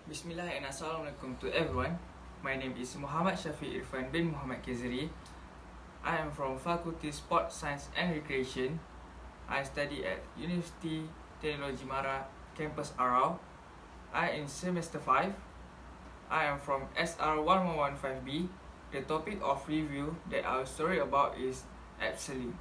Bismillah and Assalamualaikum to everyone. My name is Muhammad Shafiq Irfan bin Muhammad Kizri. I am from Faculty Sport Science and Recreation. I study at University Teknologi Mara, Campus Arau. I am in semester 5. I am from SR1115B. The topic of review that I will story about is abseiling.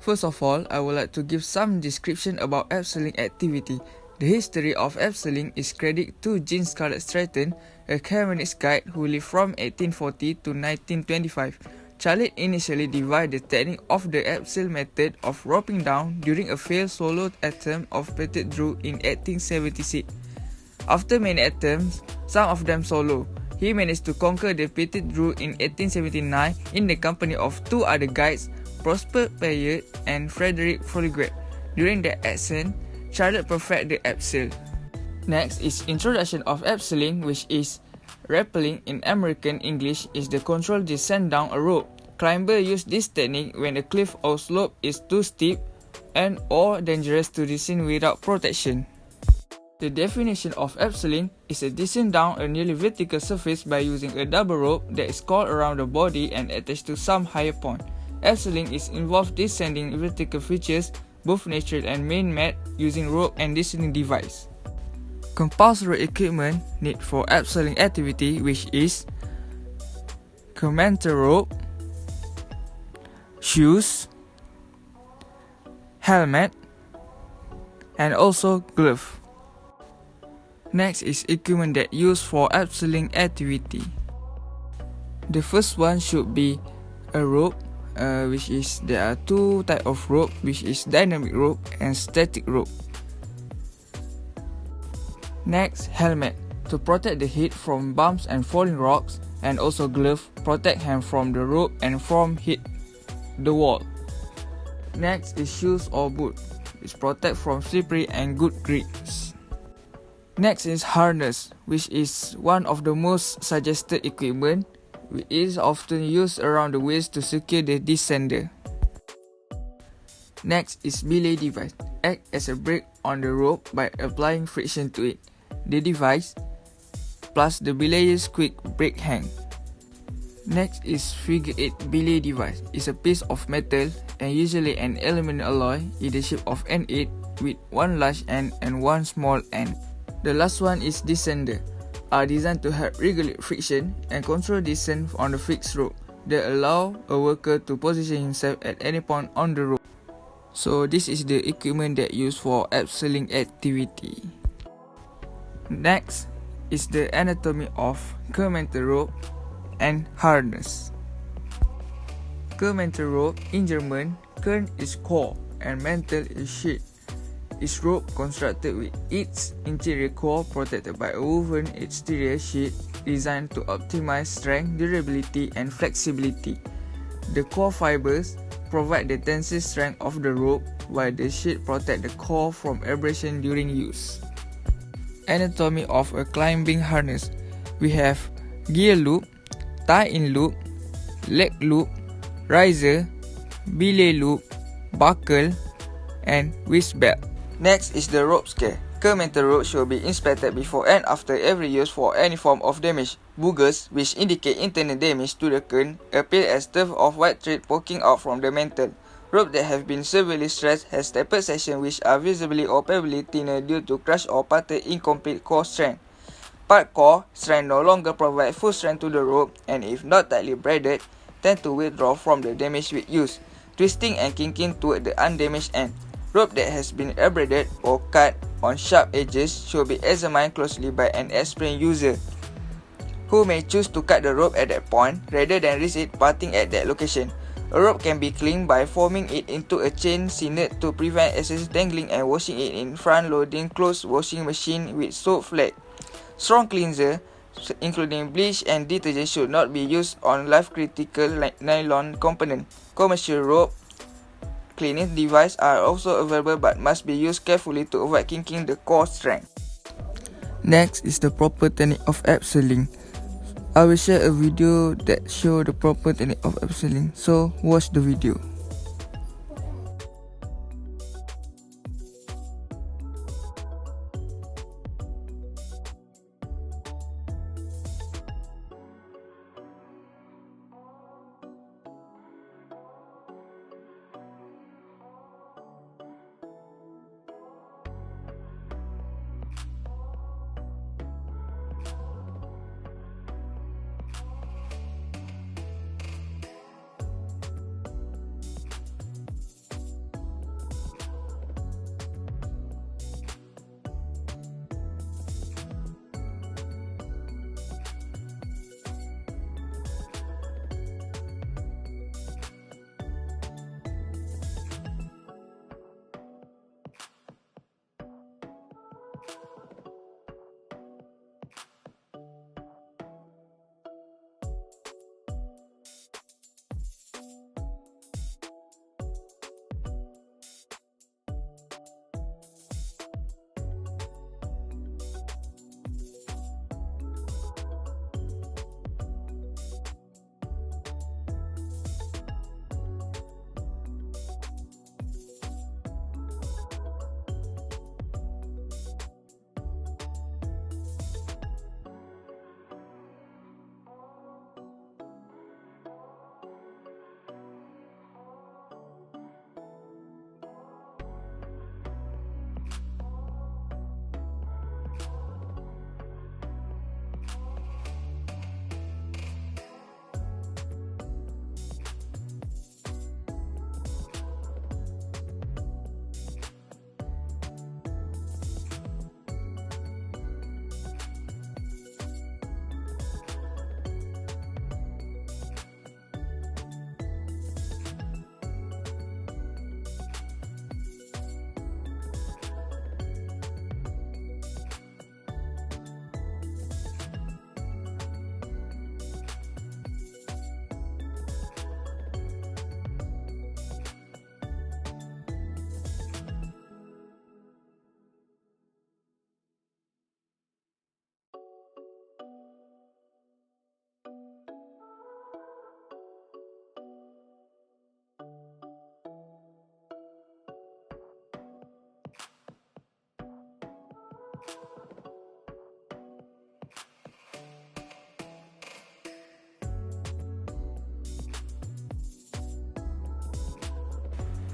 First of all, I would like to give some description about abseiling activity. The history of abseiling is credited to Jean Scarlett Stratton, a Cameronese guide who lived from 1840 to 1925. Charlotte initially devised the technique of the abseil method of roping down during a failed solo attempt of Petit Drew in 1876. After many attempts, some of them solo, he managed to conquer the Petit Drew in 1879 in the company of two other guides, Prosper Payet and Frederick Foliguet. During the ascent, Charlotte perfected the abseil. Next is introduction of abseiling, which is rappelling in American English is the controlled descent down a rope. Climber use this technique when a cliff or slope is too steep and or dangerous to descend without protection. The definition of abseiling is a descent down a nearly vertical surface by using a double rope that is coiled around the body and attached to some higher point. Abseiling is involved descending vertical features, both natural and man-made, using rope and descending device. Compulsory equipment need for abseiling activity, which is commenter rope, shoes, helmet, and also glove. Next is equipment that used for abseiling activity. The first one should be a rope, which is there are two types of rope, which is dynamic rope and static rope. Next, helmet to protect the head from bumps and falling rocks, and also glove protect hand from the rope and from hit the wall. Next is shoes or boot, which protect from slippery and good grips. Next is harness, which is one of the most suggested equipment. It is often used around the waist to secure the descender. Next is belay device. Act as a brake on the rope by applying friction to it. The device plus the belayer's quick brake hand. Next is figure 8 belay device. It's a piece of metal and usually an aluminum alloy in the shape of an 8 with one large end and one small end. The last one is descender. Are designed to help regulate friction and control descent on the fixed rope. They allow a worker to position himself at any point on the rope. So this is the equipment that used for abseiling activity. Next is the anatomy of commenter rope and harness. Commenter rope in German, Kern is core and mantle is sheet. Is rope constructed with its interior core protected by a woven exterior sheet designed to optimize strength, durability, and flexibility. The core fibers provide the tensile strength of the rope, while the sheet protect the core from abrasion during use. Anatomy of a climbing harness. We have gear loop, tie-in loop, leg loop, riser, belay loop, buckle, and waist belt. Next is the rope scale. Commenter rope should be inspected before and after every use for any form of damage. Boogers, which indicate internal damage to the kern, appear as tufts of white thread poking out from the mantle. Rope that have been severely stretched has tapered sections which are visibly or palpably thinner due to crushed or parted incomplete core strength. Part core strength no longer provide full strength to the rope, and if not tightly braided, tend to withdraw from the damaged with use, twisting and kinking toward the undamaged end. Rope that has been abraded or cut on sharp edges should be examined closely by an experienced user, who may choose to cut the rope at that point rather than risk it parting at that location. A rope can be cleaned by forming it into a chain synet to prevent excessive tangling and washing it in front-loading closed washing machine with soap flat. Strong cleanser, including bleach and detergent, should not be used on life-critical nylon component. Commercial rope cleaning devices are also available but must be used carefully to avoid kinking the core strength. Next is the proper technique of abseiling. I will share a video that shows the proper technique of abseiling, so watch the video.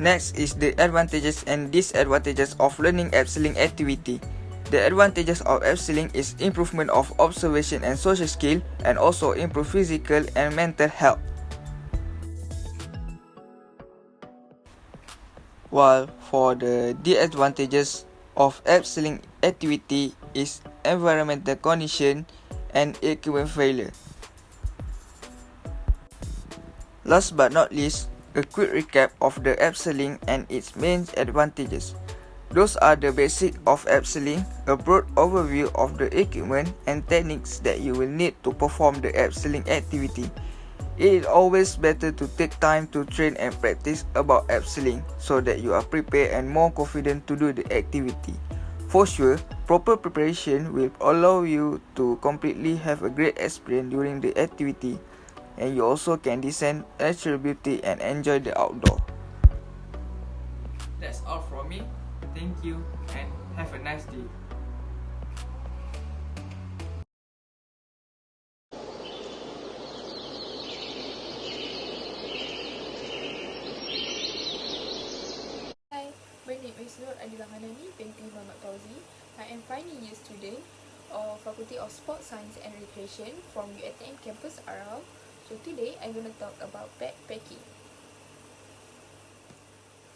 Next is the advantages and disadvantages of learning abseiling activity. The advantages of abseiling is improvement of observation and social skill, and also improve physical and mental health. While for the disadvantages of abseiling activity is environmental condition and equipment failure. Last but not least, a quick recap of the abseiling and its main advantages. Those are the basics of abseiling, a broad overview of the equipment and techniques that you will need to perform the abseiling activity. It is always better to take time to train and practice about abseiling so that you are prepared and more confident to do the activity. For sure, proper preparation will allow you to completely have a great experience during the activity, and you also can discern natural beauty and enjoy the outdoor. That's all from me. Thank you and have a nice day. Hi, my name is Nur Adila Hanani binti Muhammad Fauzi. I am 5 years student of Faculty of Sports Science and Recreation from UiTM campus Arau. So today I'm going to talk about backpacking.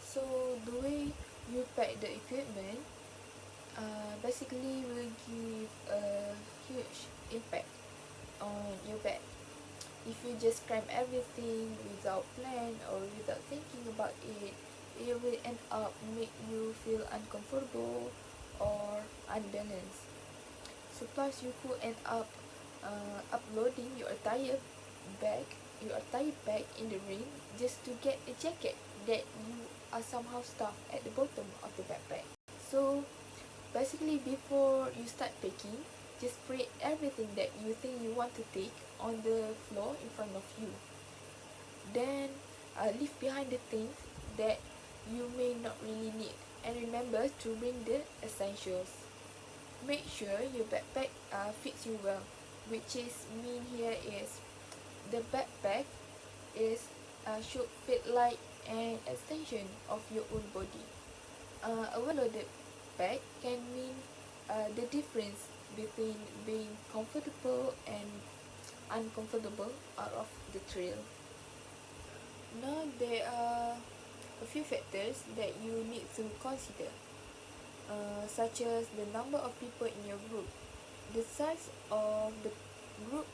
So the way you pack the equipment basically will give a huge impact on your bag. If you just cram everything without plan or without thinking about it, it will end up make you feel uncomfortable or unbalanced. So plus you could end up uploading your entire bag in the rain just to get a jacket that you are somehow stuck at the bottom of the backpack. So basically before you start packing, just spread everything that you think you want to take on the floor in front of you. Then leave behind the things that you may not really need, and remember to bring the essentials. Make sure your backpack fits you well, which is mean here is the backpack is should fit like an extension of your own body. A well-loaded bag can mean the difference between being comfortable and uncomfortable out of the trail. Now there are a few factors that you need to consider, such as the number of people in your group. The size of the group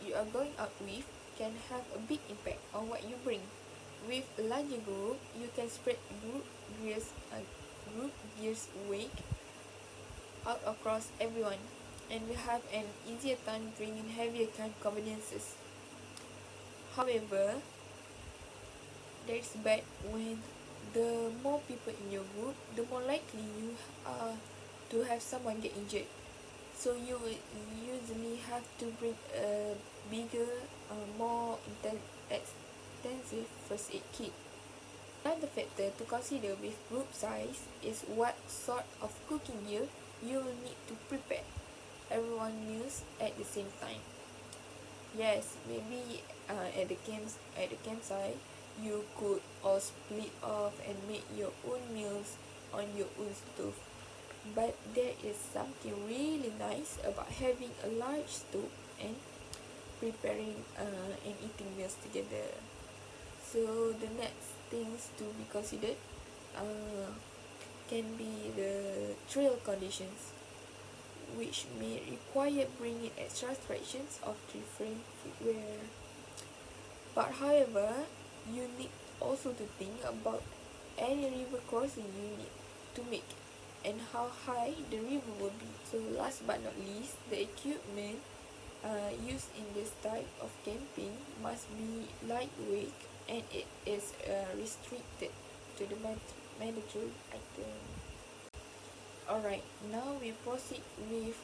you are going out with can have a big impact on what you bring. With a larger group, you can spread group gear's weight out across everyone, and will have an easier time bringing heavier conveniences. However, that's bad when the more people in your group, the more likely you are to have someone get injured. So you will usually have to bring a bigger, more extensive first aid kit. Another factor to consider with group size is what sort of cooking gear you will need to prepare everyone's meals at the same time. Yes, maybe at the campsite you could all split off and make your own meals on your own stove. But there is something really nice about having a large stove and preparing and eating meals together. So the next things to be considered can be the trail conditions, which may require bringing extra sections of different footwear. But however, you need also to think about any river crossing you need to make and how high the river will be. So last but not least, the equipment used in this type of camping must be lightweight, and it is restricted to the mandatory item. Alright, now we proceed with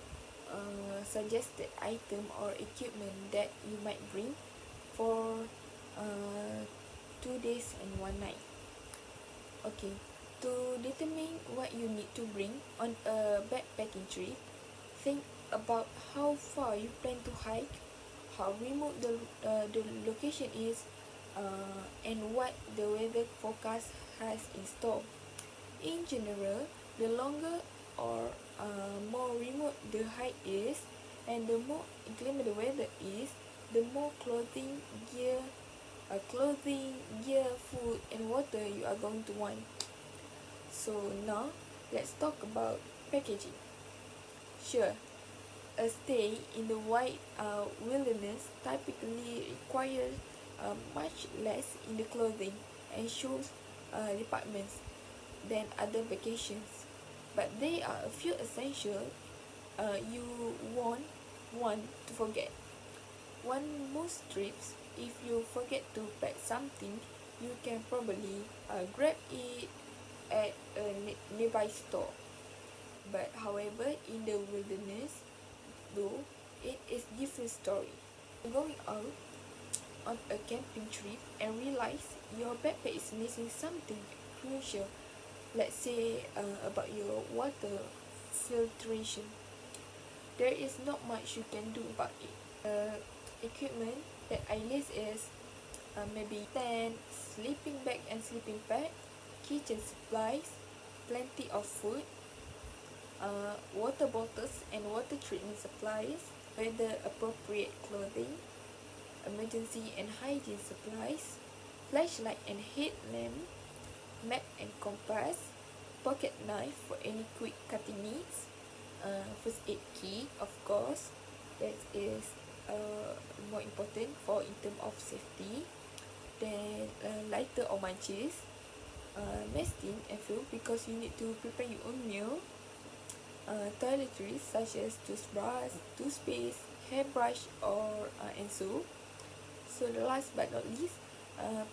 suggested item or equipment that you might bring for 2 days and 1 night. Okay, to determine what you need to bring on a backpacking trip, think about how far you plan to hike, how remote the location is, and what the weather forecast has in store. In general, the longer or more remote the hike is, and the more inclement the weather is, the more gear, food, and water you are going to want. So now, let's talk about packaging. Sure, a stay in the wide wilderness typically requires much less in the clothing and shoes departments than other vacations, but there are a few essentials you won't want to forget. On most trips, if you forget to pack something, you can probably grab it at a nearby store. But however, in the wilderness, though, it is different story. Going out on a camping trip and realize your backpack is missing something crucial, let's say about your water filtration. There is not much you can do about it. Equipment that I list is maybe tent, sleeping bag and sleeping pad, kitchen supplies, plenty of food, water bottles and water treatment supplies, weather appropriate clothing, emergency and hygiene supplies, flashlight and headlamp, map and compass, pocket knife for any quick cutting needs, first aid kit, of course, that is more important for in terms of safety. Then lighter or matches, nesting and fuel because you need to prepare your own meal, toiletries such as toothbrush, toothpaste, hairbrush, or and so. So the last but not least,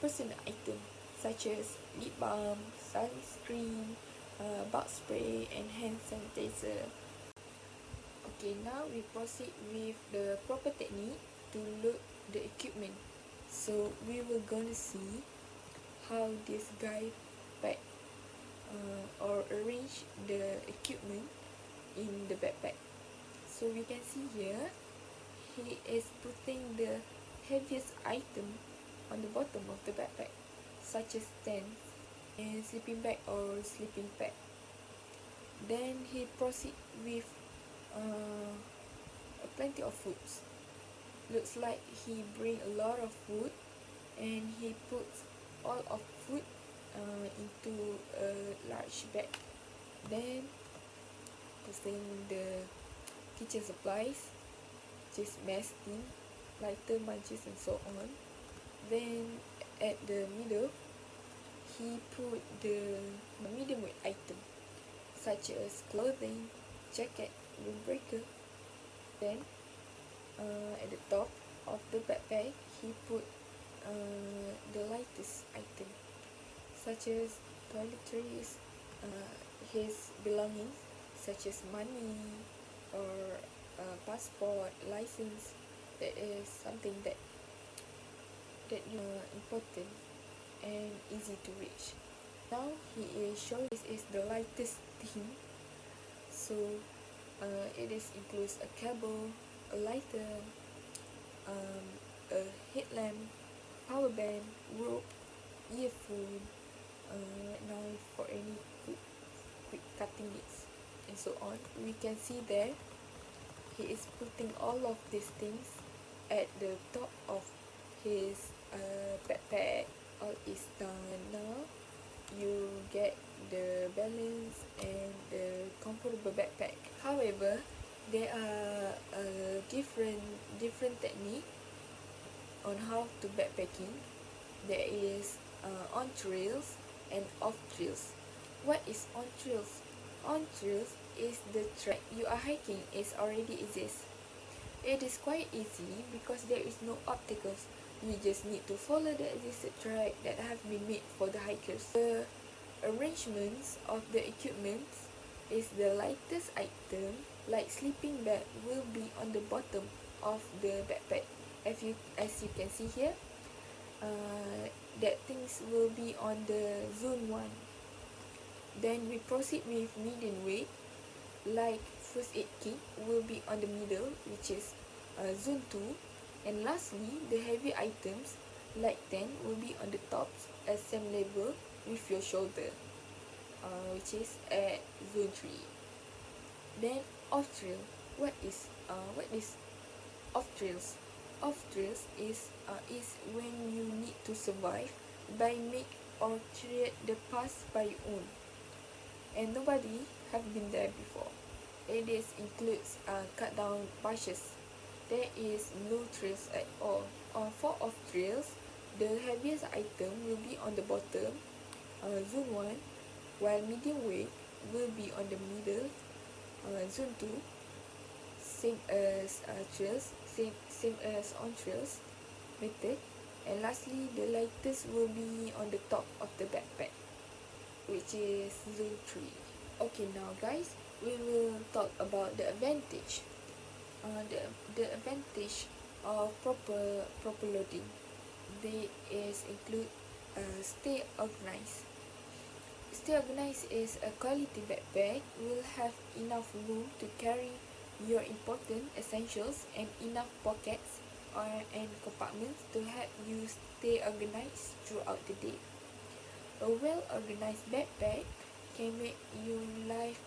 personal item such as lip balm, sunscreen, bug spray, and hand sanitizer. Okay, now we proceed with the proper technique to load the equipment. So we will gonna see how this guy pack or arrange the equipment in the backpack. So we can see here, he is putting the heaviest item on the bottom of the backpack, such as tent and sleeping bag or sleeping pad. Then he proceed with plenty of foods. Looks like he bring a lot of food and he puts all of food into a large bag. Then putting the kitchen supplies, just masking, lighter, matches, and so on. Then at the middle, he put the medium weight item such as clothing, jacket, windbreaker. Then at the top of the backpack, he put the lightest item such as toiletries, his belongings such as money or passport, license. That is something that important and easy to reach. Now he is showing this is the lightest thing. So it is includes a cable, a lighter, a headlamp, power bank, rope, earphone, knife for any quick cutting needs, and so on. We can see there he is putting all of these things at the top of his backpack. All is done. Now you get the balance and the comfortable backpack. However, there are different technique on how to backpacking. There is on trails and off trails. What is on trails? On trails is the track you are hiking is already exists. It is quite easy because there is no obstacles. You just need to follow the existing track that have been made for the hikers. The arrangements of the equipment is the lightest item, like sleeping bag, will be on the bottom of the backpack. As you can see here, that things will be on the zone 1. Then we proceed with medium weight, like first aid kit will be on the middle, which is zone 2. And lastly, the heavy items like tent will be on the top at same level with your shoulder, which is at zone 3. Then off trail. What is off trails? Off trails is when you need to survive by make or create the path by your own, and nobody have been there before. It includes cut down bushes. There is no trails at all. For off trails, the heaviest item will be on the bottom, zone 1, while medium weight will be on the middle, zone 2, same as trails, same as on trails method. And lastly, the lightest will be on the top of the backpack, which is zone 3. Okay, now guys, we will talk about the advantage. The advantage of proper loading. They include stay organized. Stay organized is a quality backpack will have enough room to carry your important essentials and enough pockets and compartments to help you stay organized throughout the day. A well-organized backpack can make your life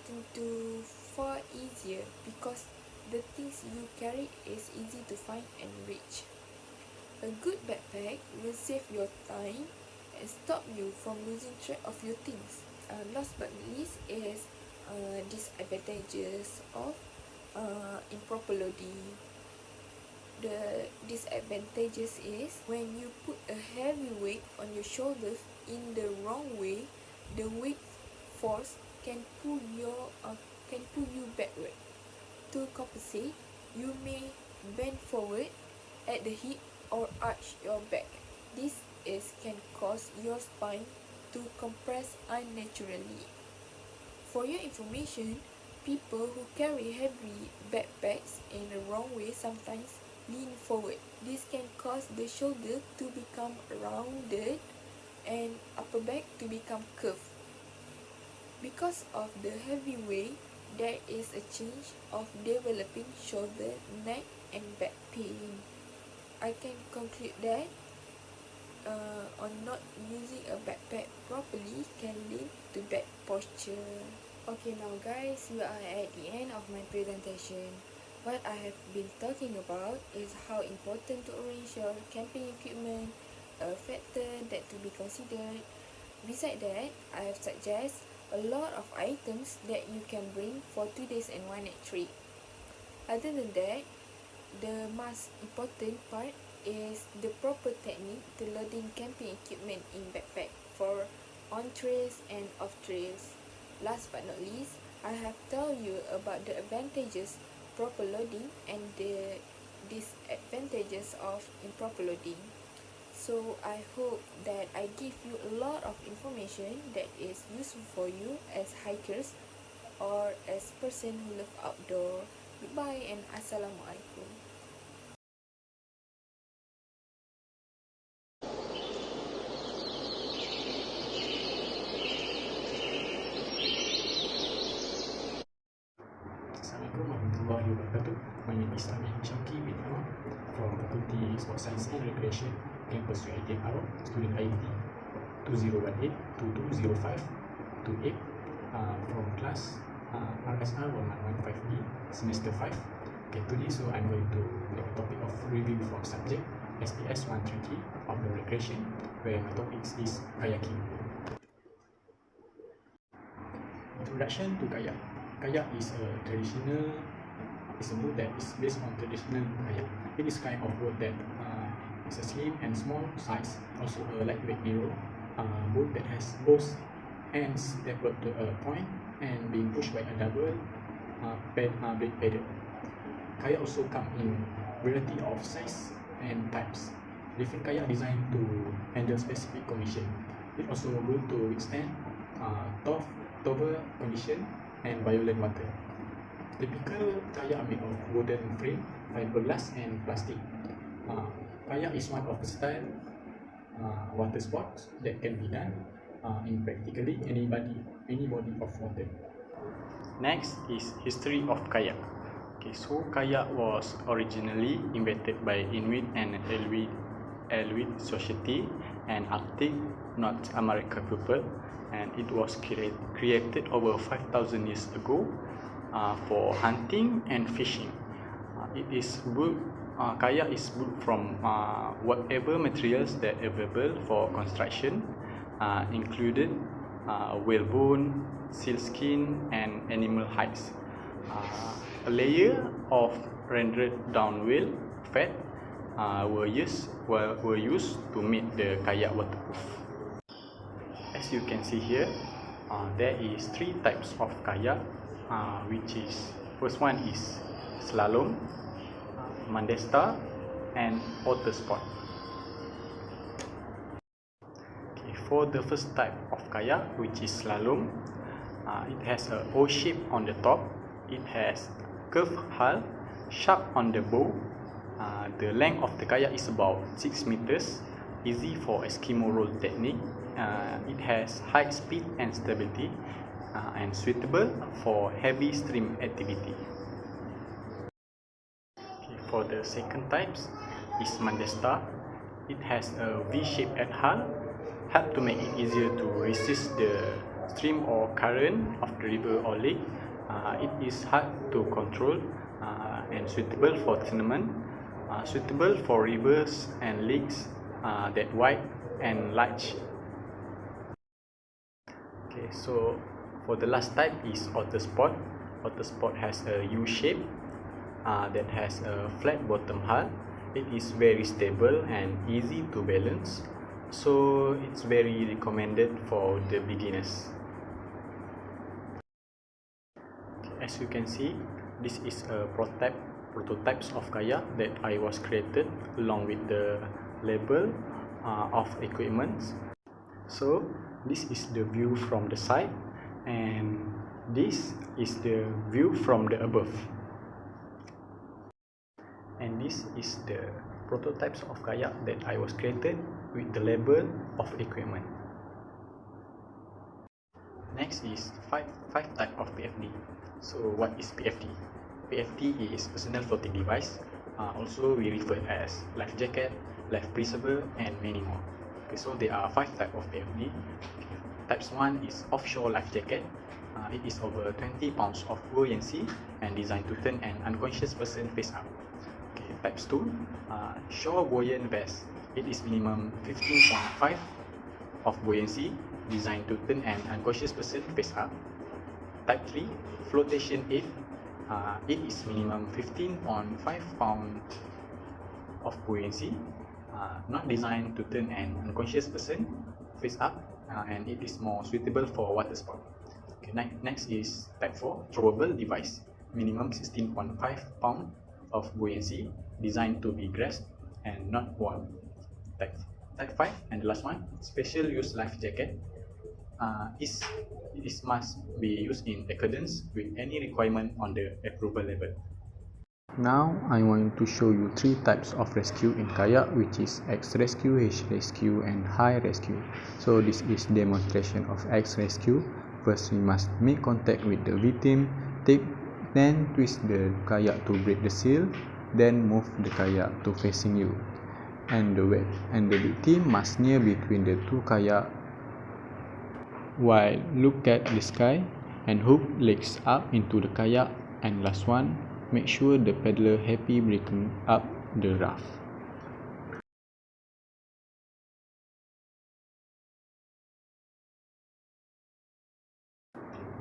tend to far easier because the things you carry is easy to find and reach. A good backpack will save your time and stop you from losing track of your things. Last but not least is disadvantages of improper loading. The disadvantages is when you put a heavy weight on your shoulders in the wrong way, the weight force can pull you backward. To compensate, you may bend forward at the hip or arch your back. This can cause your spine to compress unnaturally. For your information, people who carry heavy backpacks in the wrong way sometimes lean forward. This can cause the shoulder to become rounded and upper back to become curved. Because of the heavy weight, there is a chance of developing shoulder, neck, and back pain. I can conclude that on not using a backpack properly can lead to bad posture. Okay, now guys, we are at the end of my presentation. What I have been talking about is how important to arrange your camping equipment, a factor that to be considered. Besides that, I have suggest a lot of items that you can bring for 2 days and 1 night trip. Other than that, the most important part is the proper technique to loading camping equipment in backpack for on trails and off trails. Last but not least, I have told you about the advantages proper loading and the disadvantages of improper loading. So I hope that I give you a lot of information that is useful for you as hikers or as person who love outdoor. Goodbye and Assalamualaikum. Assalamualaikum warahmatullahi wabarakatuh. My name is Amin Syamki bin Ahmad from Faculty Sport Science and Recreation, Campus UiTM Arok, student ID 2018-2205-28 from class RSR 1115B, semester 5. Okay, today I'm going to make a topic of review from subject SPS133 of the recreation, where my topic is kayaking. Introduction to kayak. Kayak is a boat that is based on traditional kayak. It is kind of boat that is a slim and small size, also a lightweight narrow boat that has both ends that brought to a point and being pushed by a double brake pedal. Kayak also come in variety of size and types. Different kayak designed to handle specific condition. It also able to withstand tough condition and violent water. Typical kayak are made of wooden frame, fiberglass and plastic. Kayak is one of the style water sports that can be done in practically any body of water. Next is history of kayak. Okay, so kayak was originally invented by Inuit and Inuit society and Arctic North America people, and it was created over 5,000 years ago for hunting and fishing. Kayak is built from whatever materials that are available for construction, included whalebone, sealskin, and animal hides. A layer of rendered down whale fat were used to make the kayak waterproof. As you can see here, there is 3 types of kayak, which is first one is slalom, mandesta, and otter sport. Okay, for the first type of kayak, which is slalom, it has a O shape on the top. It has curved hull, sharp on the bow. The length of the kayak is about 6 meters, easy for Eskimo roll technique. It has high speed and stability, and suitable for heavy stream activity. Okay, for the second types is mandesta. It has a V shape at hull, help to make it easier to resist the stream or current of the river or lake, it is hard to control and suitable for tournament, suitable for rivers and lakes that wide and large. Okay, so for the last type is otter spot. Otter spot has a U shape that has a flat bottom hull. It is very stable and easy to balance, so it's very recommended for the beginners. Okay, as you can see, this is a prototypes of kayak that I was created along with the label of equipments. So this is the view from the side, and this is the view from the above, and this is the prototypes of kayak that I was created with the label of equipment. Next is five type of PFD. So what is PFD? PFD is personal floating device. Also we refer as life jacket, life preserver, and many more. Okay, so there are 5 types of PFD. Types 1 is offshore life jacket. It is over 20 pounds of buoyancy and designed to turn an unconscious person face up. Okay, types 2, shore buoyant vest. It is minimum 15.5 of buoyancy, designed to turn an unconscious person face up. Type 3, flotation aid. It is minimum 15.5 pounds of buoyancy, not designed to turn an unconscious person face up, and it is more suitable for water sport. Okay, next is type 4, throwable device, minimum 16.5 pounds of buoyancy, designed to be grasped and not worn. Type 5, and the last one, special use life jacket. It must be used in accordance with any requirement on the approval level. Now I want to show you 3 types of rescue in kayak, which is X rescue, H rescue, and high rescue. So this is demonstration of X rescue. First we must make contact with the victim, then twist the kayak to break the seal, then move the kayak to facing you, and the victim must near between the 2 kayak while look at the sky and hook legs up into the kayak, and last one, make sure the paddler happy breaking up the raft.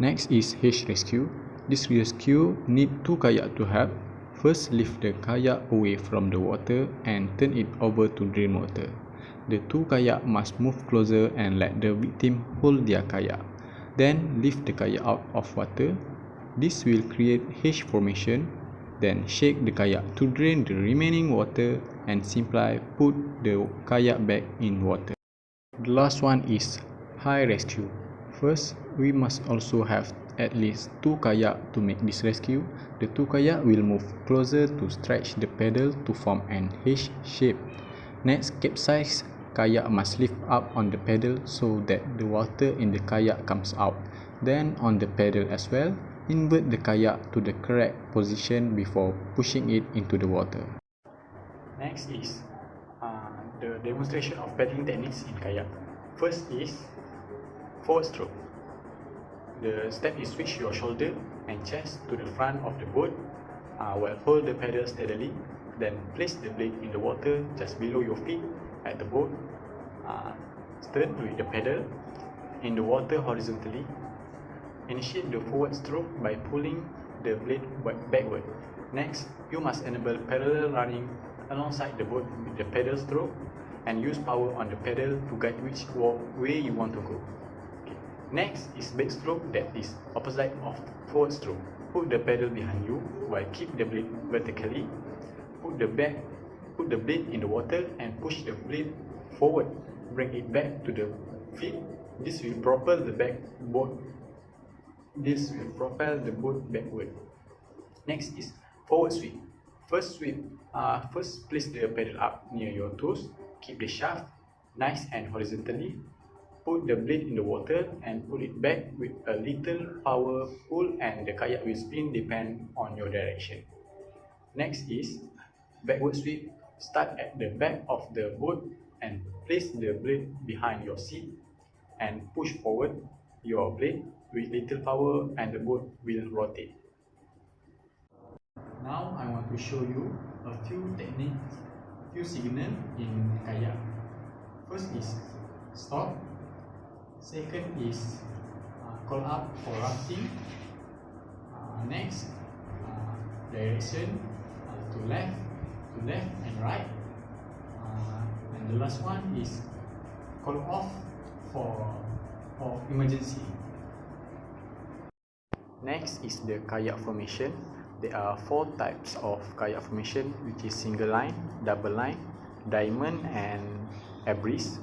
Next is H rescue. This rescue need 2 kayak to help. First, lift the kayak away from the water and turn it over to drain water. The 2 kayak must move closer and let the victim hold their kayak. Then lift the kayak out of water. This will create H formation. Then shake the kayak to drain the remaining water and simply put the kayak back in water. The last one is high rescue. First, we must also have at least 2 kayak to make this rescue. The 2 kayak will move closer to stretch the paddle to form an H shape. Next, capsize kayak must lift up on the paddle so that the water in the kayak comes out. Then on the paddle as well, invert the kayak to the correct position before pushing it into the water. Next is the demonstration of paddling techniques in kayak. First is forward stroke. The step is switch your shoulder and chest to the front of the boat while hold the paddle steadily. Then place the blade in the water just below your feet at the boat. Stern with the paddle in the water horizontally. Initiate the forward stroke by pulling the blade backward. Next, you must enable parallel running alongside the boat with the paddle stroke and use power on the pedal to guide which way you want to go. Okay. Next is backstroke, that is opposite of forward stroke. Put the pedal behind you while keep the blade vertically. Put the blade in the water and push the blade forward. Bring it back to the feet. This will propel the boat backward. Next is forward sweep. First place the pedal up near your toes. Keep the shaft nice and horizontally. Put the blade in the water and pull it back with a little power pull, and the kayak will spin depend on your direction. Next is backward sweep. Start at the back of the boat and place the blade behind your seat and push forward. your blade with little power and the boat will rotate. Now I want to show you a few techniques, few signals in kayak. First is stop. Second is call up for rafting. Next, direction to left and right. And the last one is call off for emergency. Next is the kayak formation. There are 4 types of kayak formation, which is single line, double line, diamond and a breeze.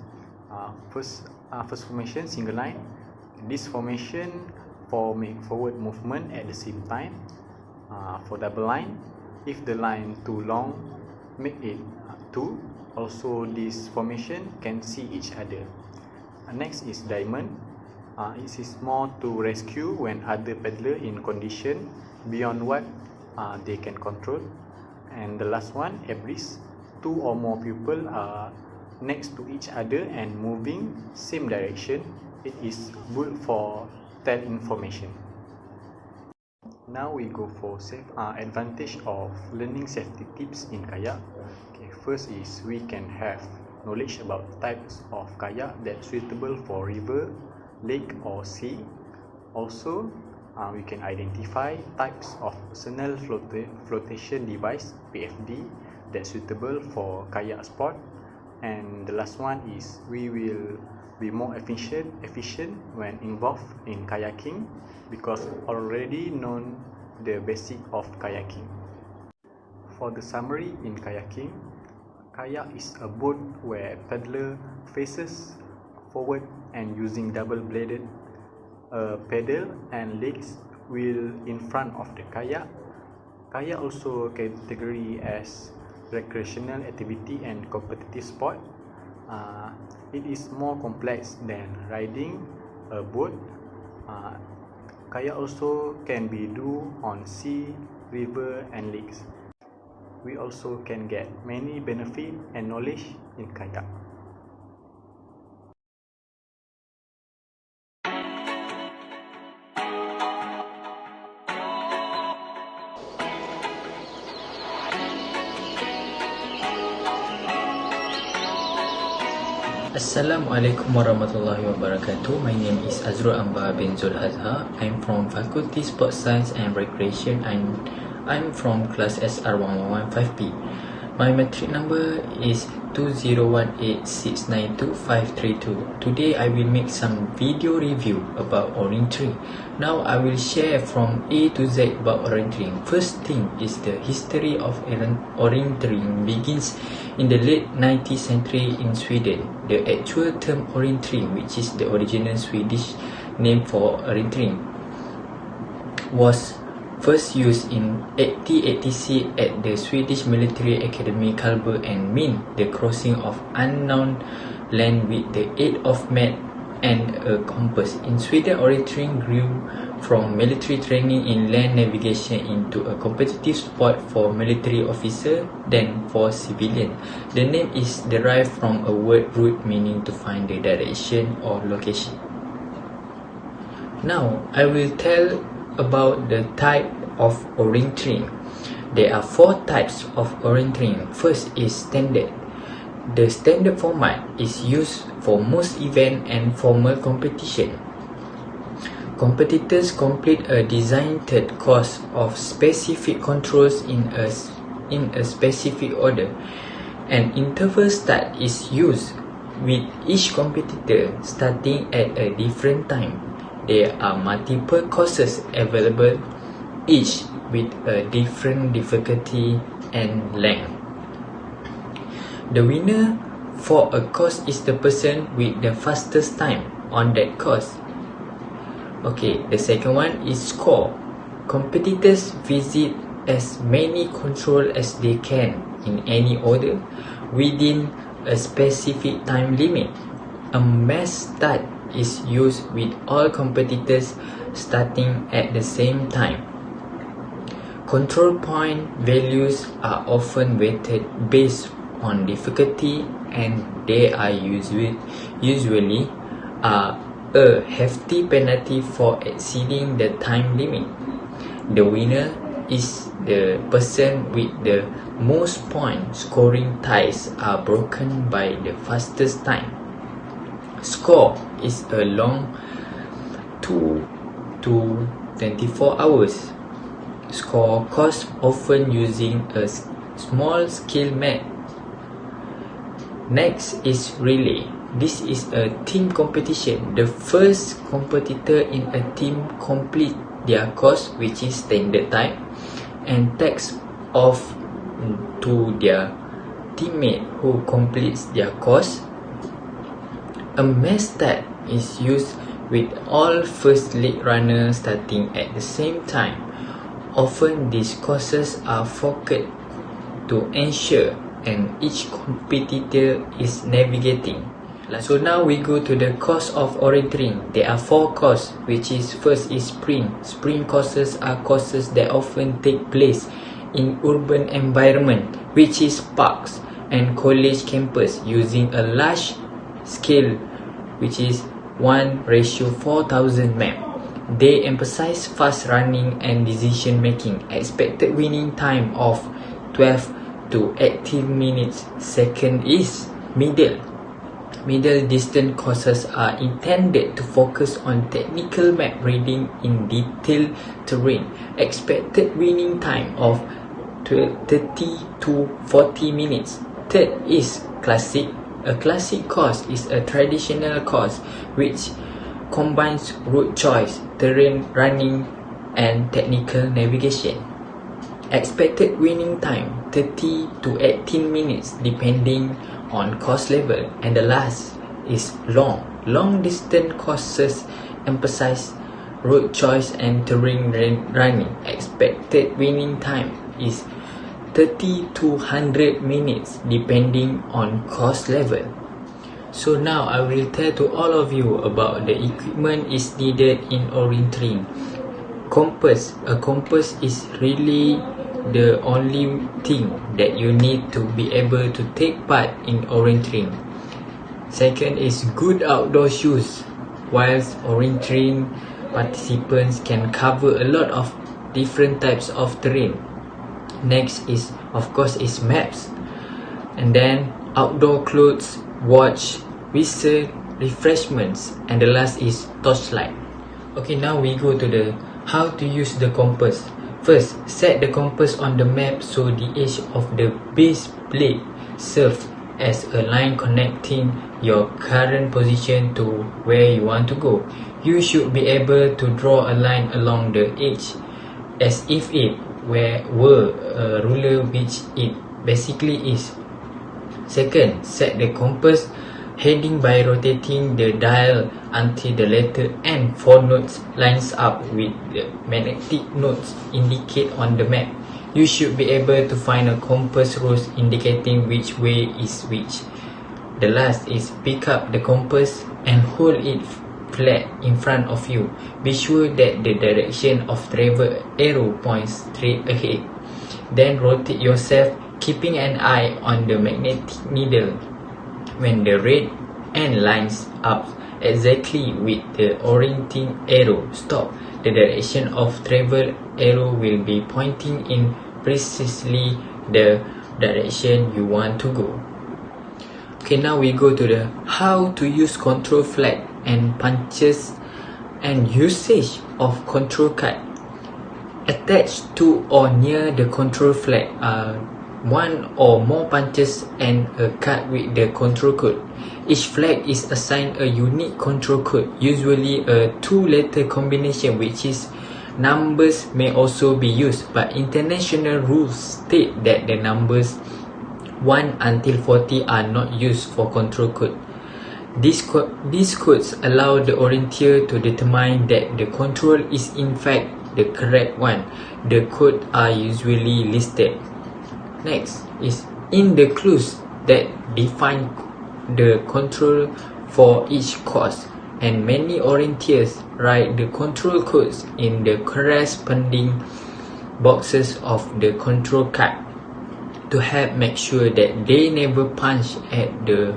First formation, single line. This formation for make forward movement at the same time. For double line, if the line too long, make it 2. Also, this formation can see each other. Next is diamond. It is more to rescue when other paddler in condition beyond what they can control. And the last one, a breeze. 2 or more people are next to each other and moving same direction. It is good for tell information. Now we go for advantage of learning safety tips in kayak. Okay, first is we can have knowledge about types of kayak that suitable for river, lake or sea. Also, we can identify types of personal flotation device (PFD) that suitable for kayak sport. And the last one is we will be more efficient when involved in kayaking because already known the basic of kayaking. For the summary in kayaking, kayak is a boat where paddler faces forward and using double-bladed paddle and legs wheel in front of the kayak. Kayak also category as recreational activity and competitive sport. It is more complex than riding a boat. Kayak also can be do on sea, river and lakes. We also can get many benefit and knowledge in kayak. Assalamualaikum warahmatullahi wabarakatuh. My name is Azrul Amba bin Zul Azhar. I'm from Faculty Sports Science and Recreation and I'm from class SR1115P. My metric number is 2018692532. Today I will make some video review about orientering. Now I will share from A to Z about orientering. First thing is the history of orientering begins in the late 19th century in Sweden. The actual term orientering, which is the original Swedish name for orientering, was first used in 1886 at the Swedish Military Academy Kalber and mean the crossing of unknown land with the aid of map and a compass. In Sweden, orientering grew from military training in land navigation into a competitive sport for military officers than for civilians. The name is derived from a word route meaning to find the direction or location. Now, I will tell about the type of orientering. There are 4 types of orientering. First is standard. The standard format is used for most event and formal competition. Competitors complete a designated course of specific controls in a specific order. An interval start is used with each competitor starting at a different time. There are multiple courses available, each with a different difficulty and length. The winner for a course is the person with the fastest time on that course. Okay, the second one is score. Competitors visit as many controls as they can in any order within a specific time limit. A mass start is used with all competitors starting at the same time. Control point values are often weighted based on difficulty and they are usually a hefty penalty for exceeding the time limit. The winner is the person with the most points. Scoring ties are broken by the fastest time. Score is a long 2 to 24 hours. Score cost often using a small skill map. Next is relay. This is a team competition. The first competitor in a team complete their course, which is standard time, and takes off to their teammate who completes their course. A mass start is used with all first leg runners starting at the same time. Often these courses are forked to ensure and each competitor is navigating. So now we go to the course of orienteering. There are 4 courses, which is first is sprint. Sprint courses are courses that often take place in urban environment, which is parks and college campus, using a large scale, which is 1:4,000 map. They emphasize fast running and decision making. Expected winning time of 12 to 18 minutes. Second is middle. Middle distance courses are intended to focus on technical map reading in detailed terrain. Expected winning time of 30 to 40 minutes. Third is classic. A classic course is a traditional course which combines route choice, terrain running, and technical navigation. Expected winning time 30 to 18 minutes depending on course level. And the last is long. Long distance courses emphasize route choice and terrain running. Expected winning time is 30 to 100 minutes depending on course level. So now I will tell to all of you about the equipment is needed in orienteering. Compass. A compass is really the only thing that you need to be able to take part in orienteering. Second is good outdoor shoes. Whilst orienteering participants can cover a lot of different types of terrain. Next is of course is maps, and then outdoor clothes, watch, whistle, refreshments, and the last is torchlight. Okay, now we go to the how to use the compass. First, set the compass on the map so the edge of the base plate serves as a line connecting your current position to where you want to go. You should be able to draw a line along the edge as if it were a ruler, which it basically is. Second, set the compass heading by rotating the dial until the letter and 4 notes lines up with the magnetic notes indicate on the map. You should be able to find a compass rose indicating which way is which. The last is pick up the compass and hold it flat in front of you. Be sure that the direction of travel arrow points straight ahead. Then rotate yourself, keeping an eye on the magnetic needle. When the red end lines up exactly with the orienting arrow, stop. The direction of travel arrow will be pointing in precisely the direction you want to go. Okay, now we go to the how to use control flag and punches and usage of control card. Attached to or near the control flag are 1 or more punches and a card with the control code. Each flag is assigned a unique control code, usually a 2-letter combination, which is numbers may also be used, but international rules state that the numbers 1 until 40 are not used for control code. These codes allow the orienteer to determine that the control is in fact the correct one. The codes are usually listed. Next is in the clues that define the control for each course, and many orienteers write the control codes in the corresponding boxes of the control card to help make sure that they never punch at the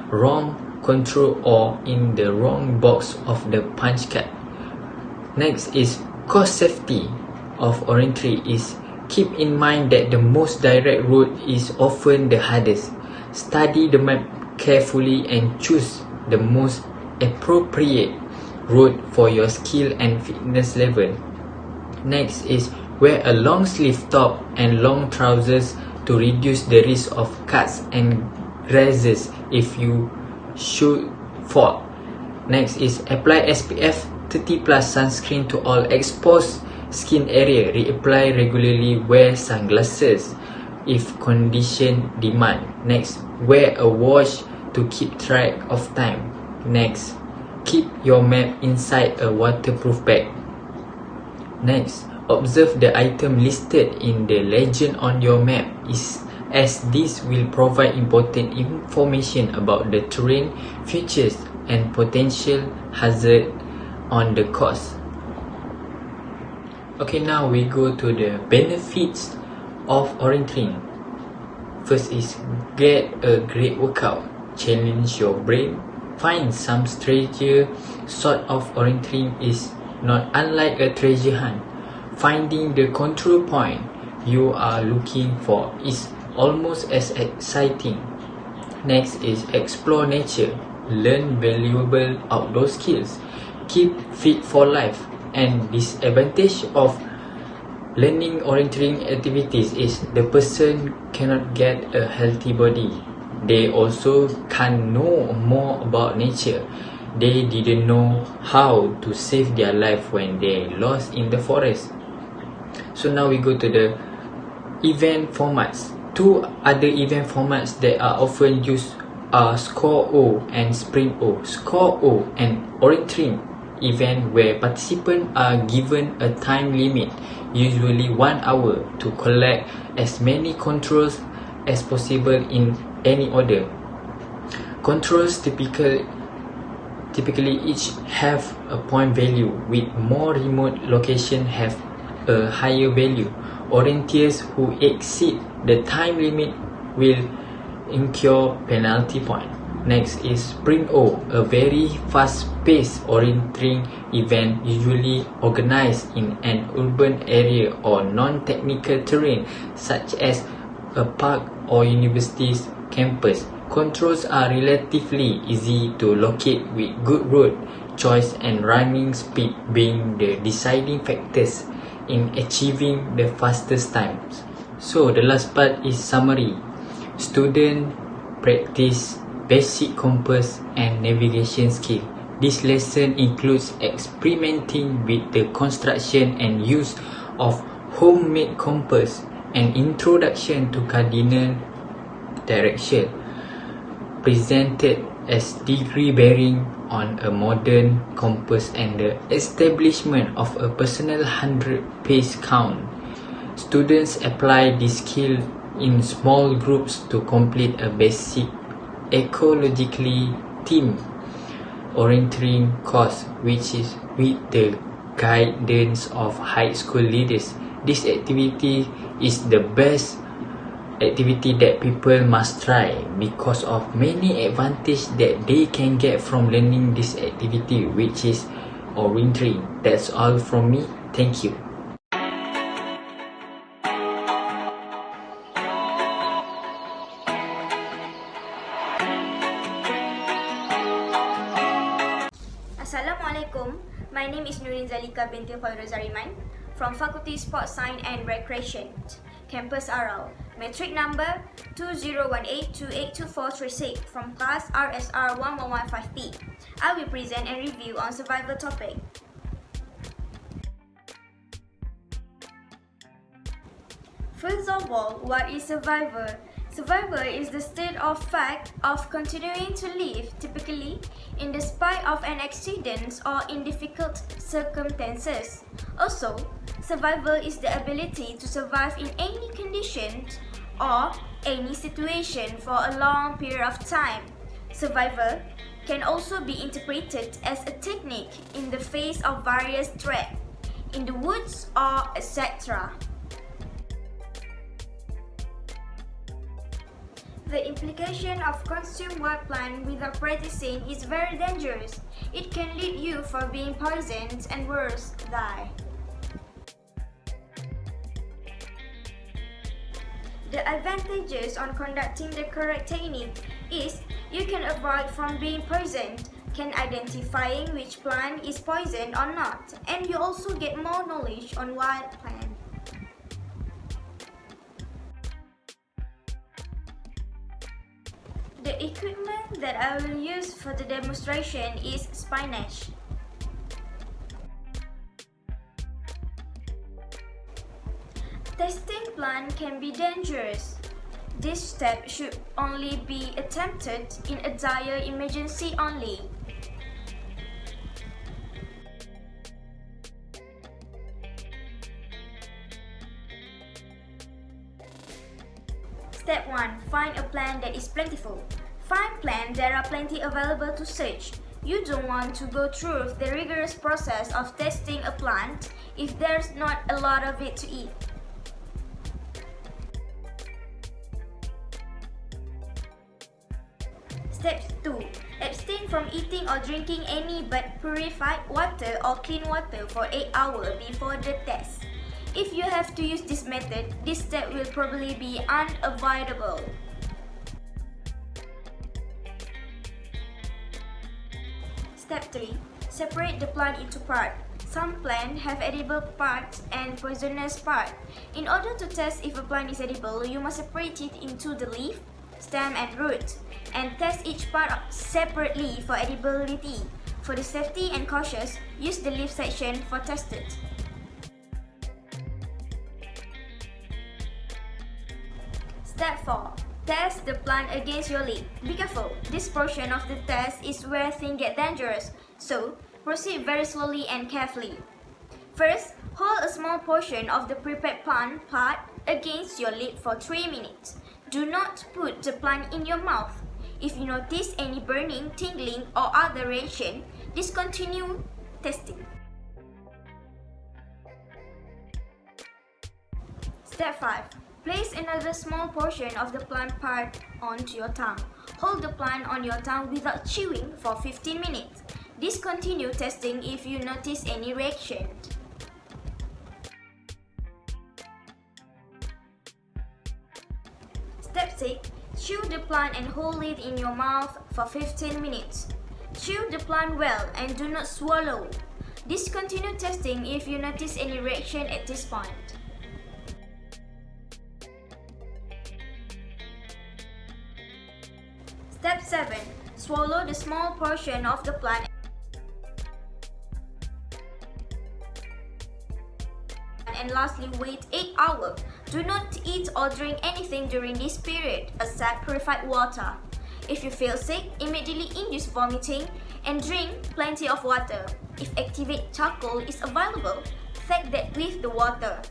wrong control or in the wrong box of the punch card. Next is cost safety of orientry is keep in mind that the most direct route is often the hardest. Study the map carefully and choose the most appropriate route for your skill and fitness level. Next is wear a long sleeve top and long trousers to reduce the risk of cuts and grazes if you should fall. Next is apply SPF 30 plus sunscreen to all exposed skin area. Reapply regularly. Wear sunglasses if condition demand. Next, wear a watch to keep track of time. Next, keep your map inside a waterproof bag. Next, observe the item listed in the legend on your map as this will provide important information about the terrain, features and potential hazard on the course. Okay, now we go to the benefits of orienteering. First is get a great workout, challenge your brain, find some treasure. Sort of orienteering is not unlike a treasure hunt. Finding the control point you are looking for is almost as exciting. Next is explore nature, learn valuable outdoor skills, keep fit for life. And disadvantage of learning orienteering activities is the person cannot get a healthy body. They also can't know more about nature. They didn't know how to save their life when they lost in the forest. So now we go to the event formats. Two other event formats that are often used are Score O and Sprint O. Score O and orienteering event where participants are given a time limit, usually 1 hour, to collect as many controls as possible in any order. Controls typically each have a point value, with more remote locations have a higher value. Orienteers who exceed the time limit will incur penalty point. Next is Sprint O, a very fast-paced orienteering event usually organized in an urban area or non-technical terrain such as a park or university's campus. Controls are relatively easy to locate, with good route choice and running speed being the deciding factors in achieving the fastest times. So the last part is summary. Student practice basic compass and navigation skill. This lesson includes experimenting with the construction and use of homemade compass and introduction to cardinal direction, presented as degree bearing on a modern compass and the establishment of a personal 100 pace count. Students apply this skill in small groups to complete a basic ecologically themed orienteering course, which is with the guidance of high school leaders. This activity is the best activity that people must try because of many advantages that they can get from learning this activity, which is orienteering. That's all from me. Thank you. Assalamualaikum. My name is Nurin Zalika binti Khairul Zariman from Faculty Sports Science and Recreation, Campus Aral. Metric number 2018282436 from class RSR 1115P. I will present and review on survival topic. First of all, what is survival? Survival is the state of fact of continuing to live, typically in the spite of an accident or in difficult circumstances. Also, survival is the ability to survive in any conditions or any situation for a long period of time. Survival can also be interpreted as a technique in the face of various threats, in the woods or etc. The implication of consume wild plant without practicing is very dangerous. It can lead you for being poisoned and worse, die. The advantages on conducting the correct technique is you can avoid from being poisoned, can identifying which plant is poisoned or not, and you also get more knowledge on wild plant. The equipment that I will use for the demonstration is spinach. Testing plant can be dangerous. This step should only be attempted in a dire emergency only. Step 1. Find a plant that is plentiful. Find plants that are plenty available to search. You don't want to go through the rigorous process of testing a plant if there's not a lot of it to eat. Step 2. Abstain from eating or drinking any but purified water or clean water for 8 hours before the test. If you have to use this method, this step will probably be unavoidable. Step 3. Separate the plant into parts. Some plants have edible parts and poisonous parts. In order to test if a plant is edible, you must separate it into the leaf, stem and root, and test each part separately for edibility. For the safety and cautious, use the leaf section for tested. Step 4. Test the plant against your leaf. Be careful, this portion of the test is where things get dangerous, so proceed very slowly and carefully. First, hold a small portion of the prepared plant part against your lip for 3 minutes. Do not put the plant in your mouth. If you notice any burning, tingling, or other reaction, discontinue testing. Step 5. Place another small portion of the plant part onto your tongue. Hold the plant on your tongue without chewing for 15 minutes. Discontinue testing if you notice any reaction. Step 6. Chew the plant and hold it in your mouth for 15 minutes. Chew the plant well and do not swallow. Discontinue testing if you notice any reaction at this point. Step 7. Swallow the small portion of the plant and lastly wait 8 hours. Do not eat or drink anything during this period except purified water. If you feel sick, immediately induce vomiting and drink plenty of water. If activate charcoal is available, take that with the water.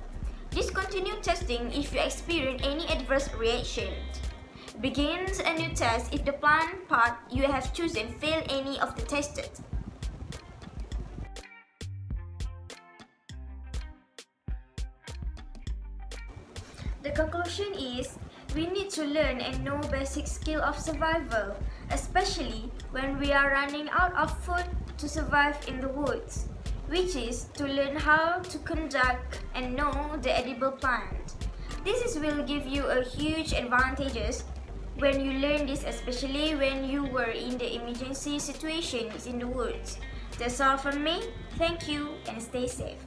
Discontinue testing if you experience any adverse reactions. Begin a new test if the plant part you have chosen fail any of the tested. The conclusion is, we need to learn and know basic skill of survival, especially when we are running out of food to survive in the woods, which is to learn how to conduct and know the edible plant. This will give you a huge advantages when you learn this, especially when you were in the emergency situations in the woods. That's all from me. Thank you and stay safe.